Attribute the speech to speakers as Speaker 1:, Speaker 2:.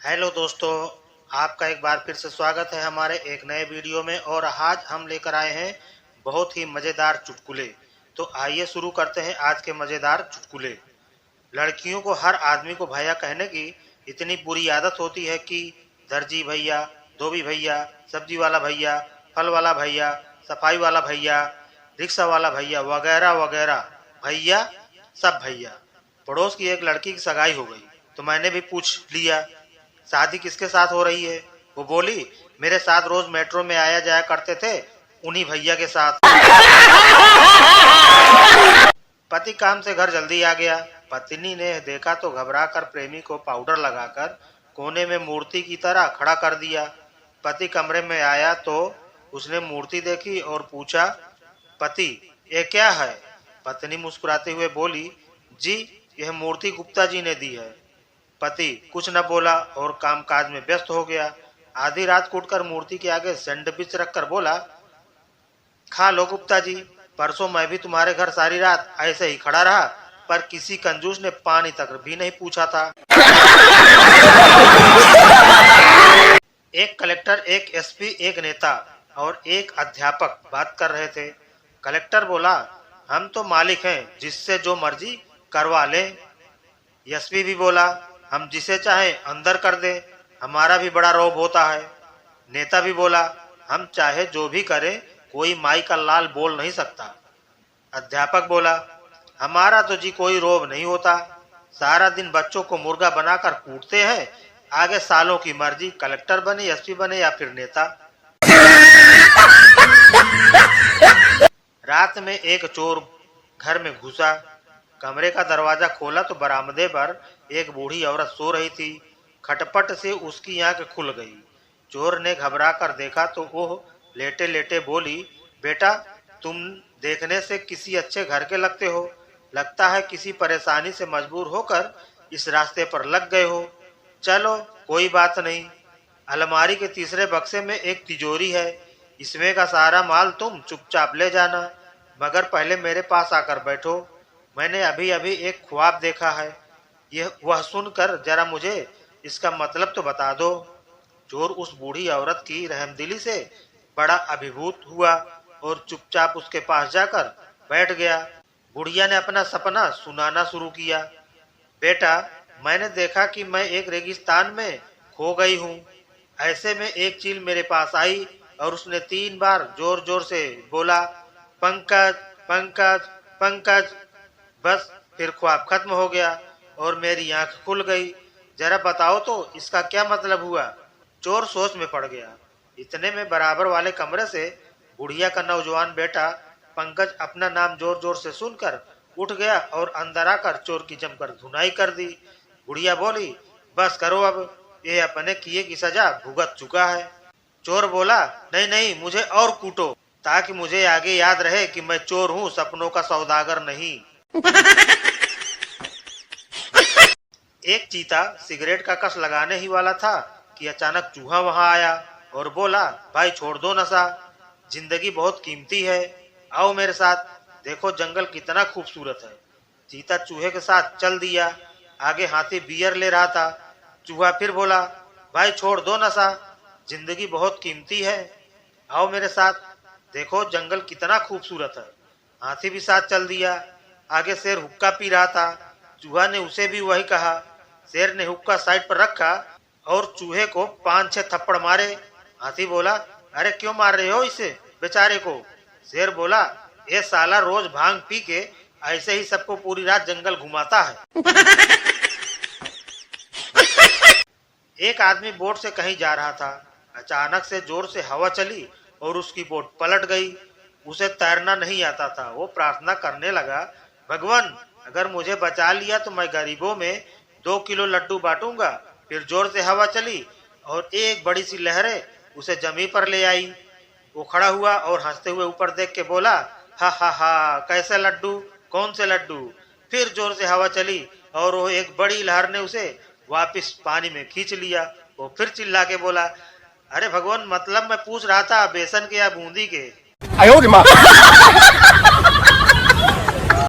Speaker 1: Hello दोस्तों, आपका एक बार फिर से स्वागत है हमारे एक नए वीडियो में। और आज हम लेकर आए हैं बहुत ही मज़ेदार चुटकुले। तो आइए शुरू करते हैं आज के मज़ेदार चुटकुले। लड़कियों को हर आदमी को भैया कहने की इतनी बुरी आदत होती है कि दर्जी भैया, धोबी भैया, सब्जी वाला भैया, फल वाला भैया, सफाई वाला भैया, रिक्शा वाला भैया वगैरह वगैरह भैया, सब भैया। पड़ोस की एक लड़की की सगाई हो गई तो मैंने भी पूछ लिया, शादी किसके साथ हो रही है? वो बोली, मेरे साथ रोज मेट्रो में आया जाया करते थे, उन्हीं भैया के साथ। पति काम से घर जल्दी आ गया। पत्नी ने देखा तो घबराकर प्रेमी को पाउडर लगाकर कोने में मूर्ति की तरह खड़ा कर दिया। पति कमरे में आया तो उसने मूर्ति देखी और पूछा, पति ये क्या है? पत्नी मुस्कुराते हुए बोली, जी यह मूर्ति गुप्ता जी ने दी है। पति कुछ न बोला और कामकाज में व्यस्त हो गया। आधी रात को उठकर मूर्ति के आगे सैंडविच रखकर बोला, खा लो गुप्ता जी, परसों मैं भी तुम्हारे घर सारी रात ऐसे ही खड़ा रहा, पर किसी कंजूस ने पानी तक भी नहीं पूछा था। एक कलेक्टर, एक एसपी, एक नेता और एक अध्यापक बात कर रहे थे। कलेक्टर बोला, हम तो मालिक हैं, जिससे जो मर्जी करवा लें। एसपी भी बोला, हम जिसे चाहे अंदर कर दें, हमारा भी बड़ा रौब होता है। नेता भी बोला, हम चाहे जो भी करें, कोई माई का लाल बोल नहीं सकता। अध्यापक बोला, हमारा तो जी कोई रौब नहीं होता, सारा दिन बच्चों को मुर्गा बनाकर कूटते हैं, आगे सालों की मर्जी, कलेक्टर बने, एसपी बने या फिर नेता। रात में एक चोर घर में घुसा। कमरे का दरवाजा खोला तो बरामदे पर एक बूढ़ी औरत सो रही थी। खटपट से उसकी आंख खुल गई। चोर ने घबरा कर देखा तो वो लेटे लेटे बोली, बेटा तुम देखने से किसी अच्छे घर के लगते हो, लगता है किसी परेशानी से मजबूर होकर इस रास्ते पर लग गए हो। चलो कोई बात नहीं, अलमारी के तीसरे बक्से में एक तिजोरी है, इसमें का सारा माल तुम चुपचाप ले जाना, मगर पहले मेरे पास आकर बैठो, मैंने अभी अभी एक ख्वाब देखा है, वह सुनकर जरा मुझे इसका मतलब तो बता दो। चोर उस बूढ़ी औरत की रहमदिली से बड़ा अभिभूत हुआ और चुपचाप उसके पास जाकर बैठ गया। बुढ़िया ने अपना सपना सुनाना शुरू किया। बेटा मैंने देखा कि मैं एक रेगिस्तान में खो गई हूँ। ऐसे में एक चील मेरे पास आई और उसने 3 बार जोर जोर से बोला, पंकज पंकज पंकज। बस फिर ख्वाब खत्म हो गया और मेरी आंख खुल गई। जरा बताओ तो इसका क्या मतलब हुआ? चोर सोच में पड़ गया। इतने में बराबर वाले कमरे से बुढ़िया का नौजवान बेटा पंकज अपना नाम जोर जोर से सुनकर उठ गया और अंदर आकर चोर की जमकर धुनाई कर दी। बुढ़िया बोली, बस करो अब, ये अपने किए की सजा भुगत चुका है। चोर बोला, नहीं नहीं, मुझे और कूटो, ताकि मुझे आगे याद रहे कि मैं चोर हूँ, सपनों का सौदागर नहीं। एक चीता सिगरेट का कस लगाने ही वाला था कि अचानक चूहा वहां आया और बोला, भाई छोड़ दो नशा, जिंदगी बहुत कीमती है, आओ मेरे साथ, देखो जंगल कितना खूबसूरत है। चीता चूहे के साथ चल दिया। आगे हाथी बियर ले रहा था। चूहा फिर बोला, भाई छोड़ दो नशा, जिंदगी बहुत कीमती है, आओ मेरे साथ, देखो जंगल कितना खूबसूरत है। हाथी भी साथ चल दिया। आगे शेर हुक्का पी रहा था। चूहा ने उसे भी वही कहा। शेर ने हुक्का साइड पर रखा और चूहे को 5-6 थप्पड़ मारे। हाथी बोला, अरे क्यों मार रहे हो इसे बेचारे को? शेर बोला, ये साला रोज भांग पी के ऐसे ही सबको पूरी रात जंगल घुमाता है। एक आदमी बोट से कहीं जा रहा था। अचानक से जोर से हवा चली और उसकी बोट पलट गई। उसे तैरना नहीं आता था। वो प्रार्थना करने लगा, भगवान अगर मुझे बचा लिया तो मैं गरीबों में 2 किलो लड्डू बांटूंगा। फिर जोर से हवा चली और एक बड़ी सी लहरें उसे जमीन पर ले आई। वो खड़ा हुआ और हंसते हुए ऊपर देख के बोला, हा हा हा, कैसे लड्डू, कौन से लड्डू? फिर जोर से हवा चली और वो एक बड़ी लहर ने उसे वापस पानी में खींच लिया। वो फिर चिल्ला के बोला, अरे भगवान मतलब मैं पूछ रहा था बेसन के या बूंदी के।